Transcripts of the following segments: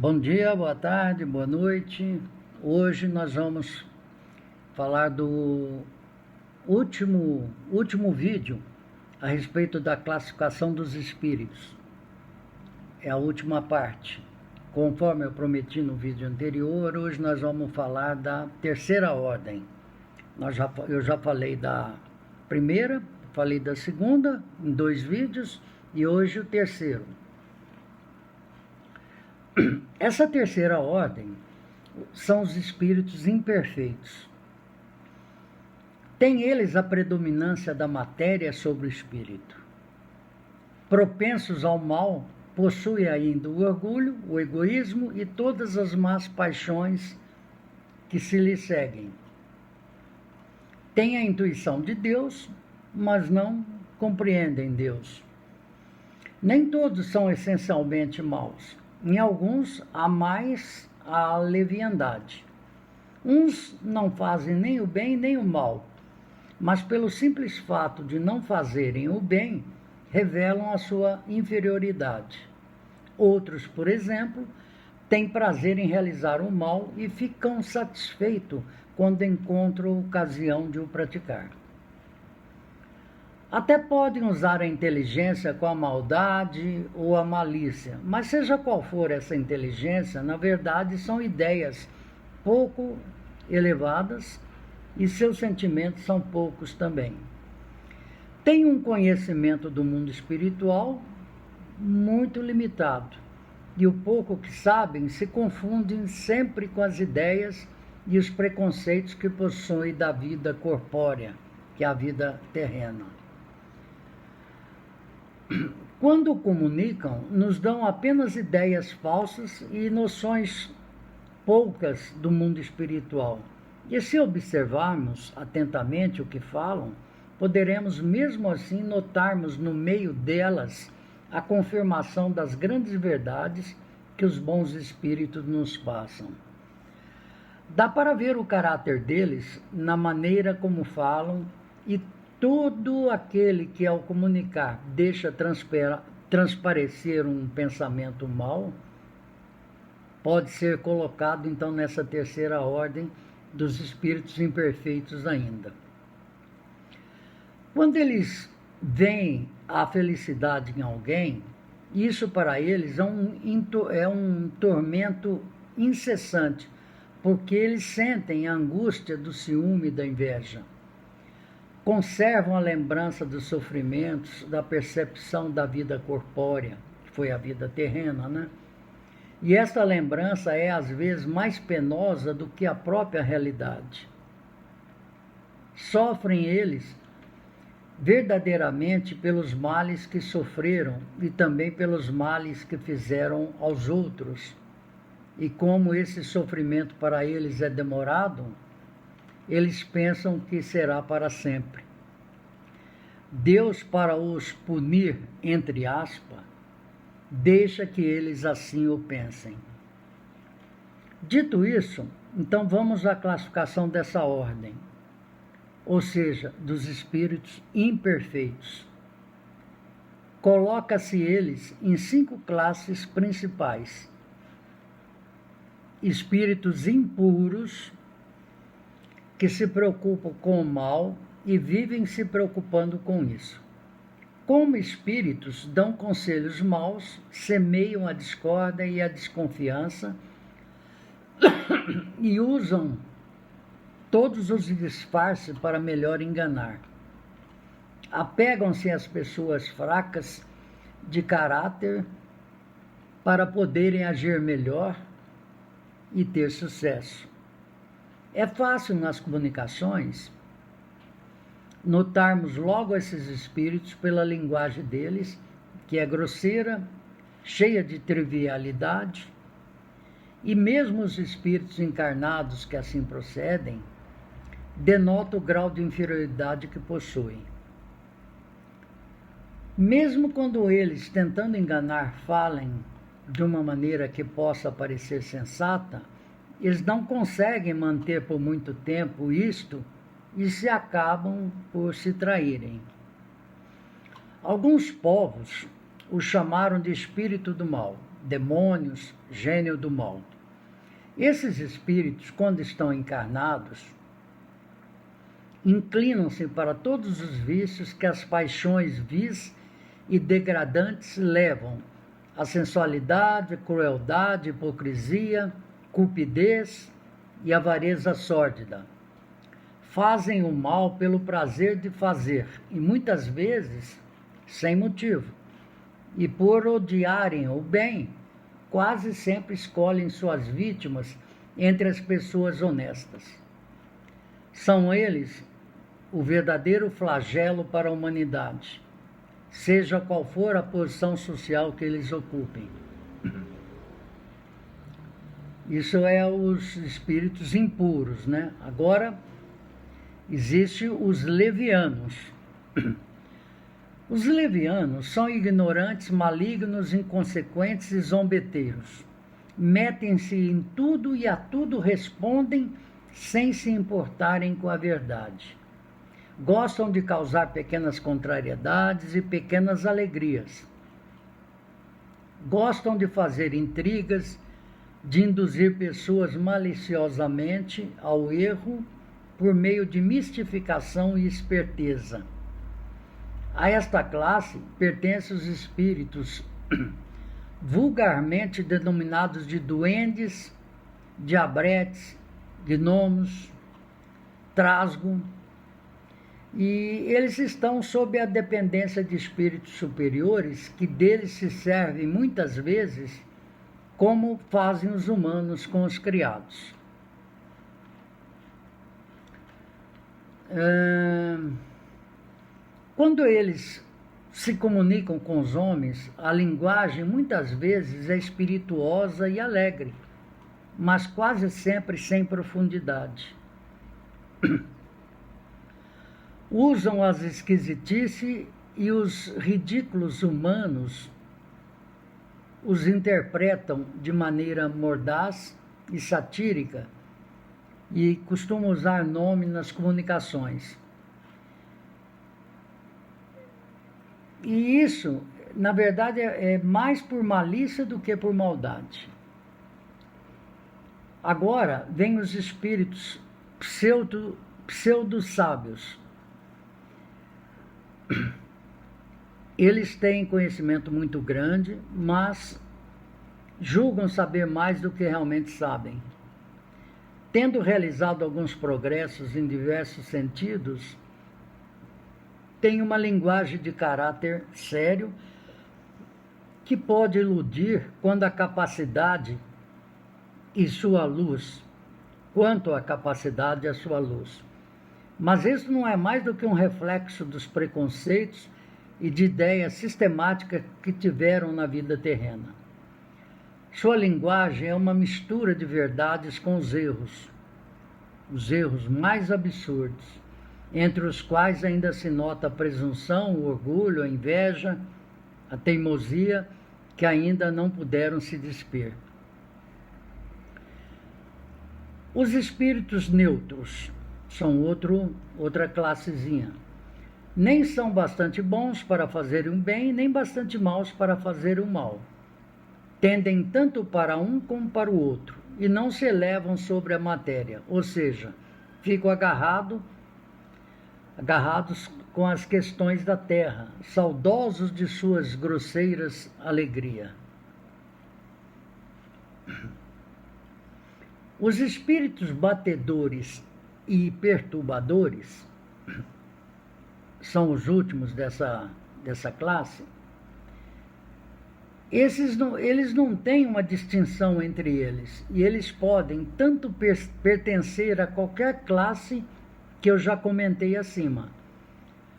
Bom dia, boa tarde, boa noite. Hoje nós vamos falar do último vídeo a respeito da classificação dos espíritos. É a última parte. Conforme eu prometi no vídeo anterior, hoje nós vamos falar da terceira ordem. Eu já falei da primeira, falei da segunda em 2 vídeos e hoje o terceiro. Essa terceira ordem são os espíritos imperfeitos. Tem eles a predominância da matéria sobre o espírito. Propensos ao mal, possuem ainda o orgulho, o egoísmo e todas as más paixões que se lhe seguem. Têm a intuição de Deus, mas não compreendem Deus. Nem todos são essencialmente maus. Em alguns há mais a leviandade. Uns não fazem nem o bem nem o mal, mas pelo simples fato de não fazerem o bem, revelam a sua inferioridade. Outros, por exemplo, têm prazer em realizar o mal e ficam satisfeitos quando encontram ocasião de o praticar. Até podem usar a inteligência com a maldade ou a malícia, mas seja qual for essa inteligência, na verdade são ideias pouco elevadas e seus sentimentos são poucos também. Têm um conhecimento do mundo espiritual muito limitado, e o pouco que sabem se confundem sempre com as ideias e os preconceitos que possuem da vida corpórea, que é a vida terrena. Quando comunicam, nos dão apenas ideias falsas e noções poucas do mundo espiritual. E se observarmos atentamente o que falam, poderemos mesmo assim notarmos no meio delas a confirmação das grandes verdades que os bons espíritos nos passam. Dá para ver o caráter deles na maneira como falam, e todo aquele que ao comunicar deixa transparecer um pensamento mau, pode ser colocado então nessa terceira ordem dos espíritos imperfeitos ainda. Quando eles veem a felicidade em alguém, isso para eles é um tormento incessante, porque eles sentem a angústia do ciúme e da inveja. Conservam a lembrança dos sofrimentos, da percepção da vida corpórea, que foi a vida terrena, né? E essa lembrança é às vezes mais penosa do que a própria realidade. Sofrem eles verdadeiramente pelos males que sofreram e também pelos males que fizeram aos outros. E como esse sofrimento para eles é demorado, eles pensam que será para sempre. Deus, para os punir, entre aspas, deixa que eles assim o pensem. Dito isso, então vamos à classificação dessa ordem, ou seja, dos espíritos imperfeitos. Coloca-se eles em 5 classes principais: espíritos impuros, que se preocupam com o mal e vivem se preocupando com isso. Como espíritos, dão conselhos maus, semeiam a discórdia e a desconfiança e usam todos os disfarces para melhor enganar. Apegam-se às pessoas fracas de caráter para poderem agir melhor e ter sucesso. É fácil nas comunicações notarmos logo esses espíritos pela linguagem deles, que é grosseira, cheia de trivialidade, e mesmo os espíritos encarnados que assim procedem denotam o grau de inferioridade que possuem. Mesmo quando eles, tentando enganar, falem de uma maneira que possa parecer sensata, eles não conseguem manter por muito tempo isto e se acabam por se traírem. Alguns povos o chamaram de espírito do mal, demônios, gênio do mal. Esses espíritos, quando estão encarnados, inclinam-se para todos os vícios que as paixões vis e degradantes levam: a sensualidade, crueldade, hipocrisia, cupidez e avareza sórdida. Fazem o mal pelo prazer de fazer, e muitas vezes sem motivo. E por odiarem o bem, quase sempre escolhem suas vítimas entre as pessoas honestas. São eles o verdadeiro flagelo para a humanidade, seja qual for a posição social que eles ocupem. Isso é os espíritos impuros, né? Agora, existem os levianos. Os levianos são ignorantes, malignos, inconsequentes e zombeteiros. Metem-se em tudo e a tudo respondem sem se importarem com a verdade. Gostam de causar pequenas contrariedades e pequenas alegrias. Gostam de fazer intrigas, de induzir pessoas maliciosamente ao erro por meio de mistificação e esperteza. A esta classe pertencem os espíritos vulgarmente denominados de duendes, diabretes, gnomos, trasgo, e eles estão sob a dependência de espíritos superiores que deles se servem muitas vezes como fazem os humanos com os criados. Quando eles se comunicam com os homens, a linguagem muitas vezes é espirituosa e alegre, mas quase sempre sem profundidade. Usam as esquisitices e os ridículos humanos, os interpretam de maneira mordaz e satírica e costumam usar nome nas comunicações. E isso, na verdade, é mais por malícia do que por maldade. Agora, vem os espíritos pseudo-sábios. Eles têm conhecimento muito grande, mas julgam saber mais do que realmente sabem. Tendo realizado alguns progressos em diversos sentidos, têm uma linguagem de caráter sério que pode iludir quando a capacidade e sua luz, quanto à capacidade e a sua luz. Mas isso não é mais do que um reflexo dos preconceitos e de ideias sistemáticas que tiveram na vida terrena. Sua linguagem é uma mistura de verdades com os erros mais absurdos, entre os quais ainda se nota a presunção, o orgulho, a inveja, a teimosia, que ainda não puderam se despir. Os espíritos neutros são outra classezinha. Nem são bastante bons para fazerem o bem, nem bastante maus para fazer o mal. Tendem tanto para um como para o outro, e não se elevam sobre a matéria, ou seja, ficam agarrados com as questões da terra, saudosos de suas grosseiras alegrias. Os espíritos batedores e perturbadores são os últimos dessa classe. Eles não têm uma distinção entre eles, e eles podem tanto pertencer a qualquer classe que eu já comentei acima,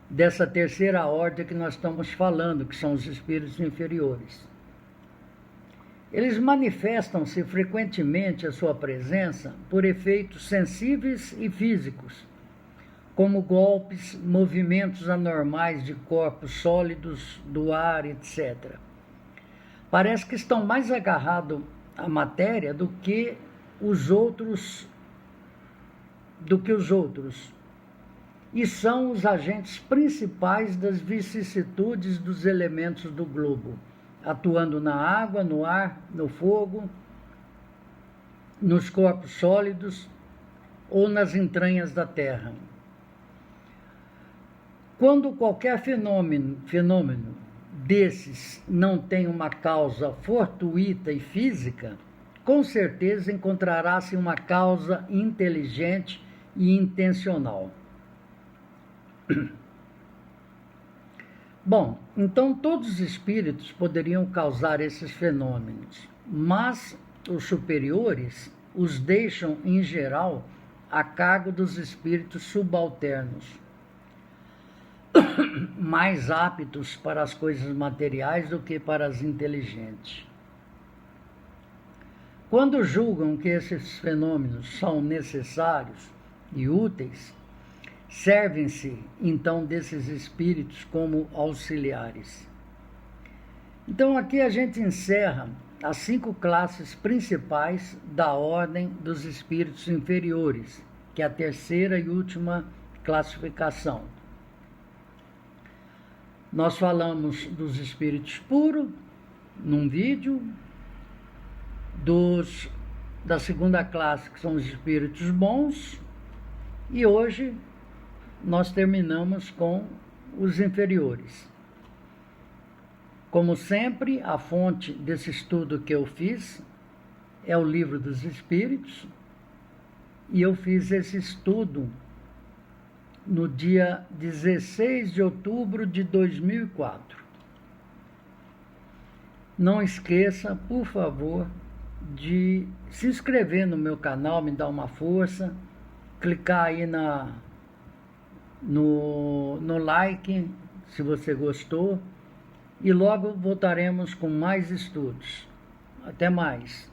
dessa terceira ordem que nós estamos falando, que são os espíritos inferiores. Eles manifestam-se frequentemente a sua presença por efeitos sensíveis e físicos, como golpes, movimentos anormais de corpos sólidos, do ar, etc. Parece que estão mais agarrados à matéria do que os outros, e são os agentes principais das vicissitudes dos elementos do globo, atuando na água, no ar, no fogo, nos corpos sólidos ou nas entranhas da Terra. Quando qualquer fenômeno desses não tem uma causa fortuita e física, com certeza encontrará-se uma causa inteligente e intencional. Bom, então todos os espíritos poderiam causar esses fenômenos, mas os superiores os deixam, em geral, a cargo dos espíritos subalternos, mais aptos para as coisas materiais do que para as inteligentes. Quando julgam que esses fenômenos são necessários e úteis, servem-se então desses espíritos como auxiliares. Então aqui a gente encerra as 5 classes principais da ordem dos espíritos inferiores, que é a terceira e última classificação. Nós falamos dos espíritos puros num vídeo, da segunda classe, que são os espíritos bons, e hoje nós terminamos com os inferiores. Como sempre, a fonte desse estudo que eu fiz é o Livro dos Espíritos, e eu fiz esse estudo no dia 16 de outubro de 2004. Não esqueça, por favor, de se inscrever no meu canal, me dar uma força, clicar aí no like, se você gostou, e logo voltaremos com mais estudos. Até mais.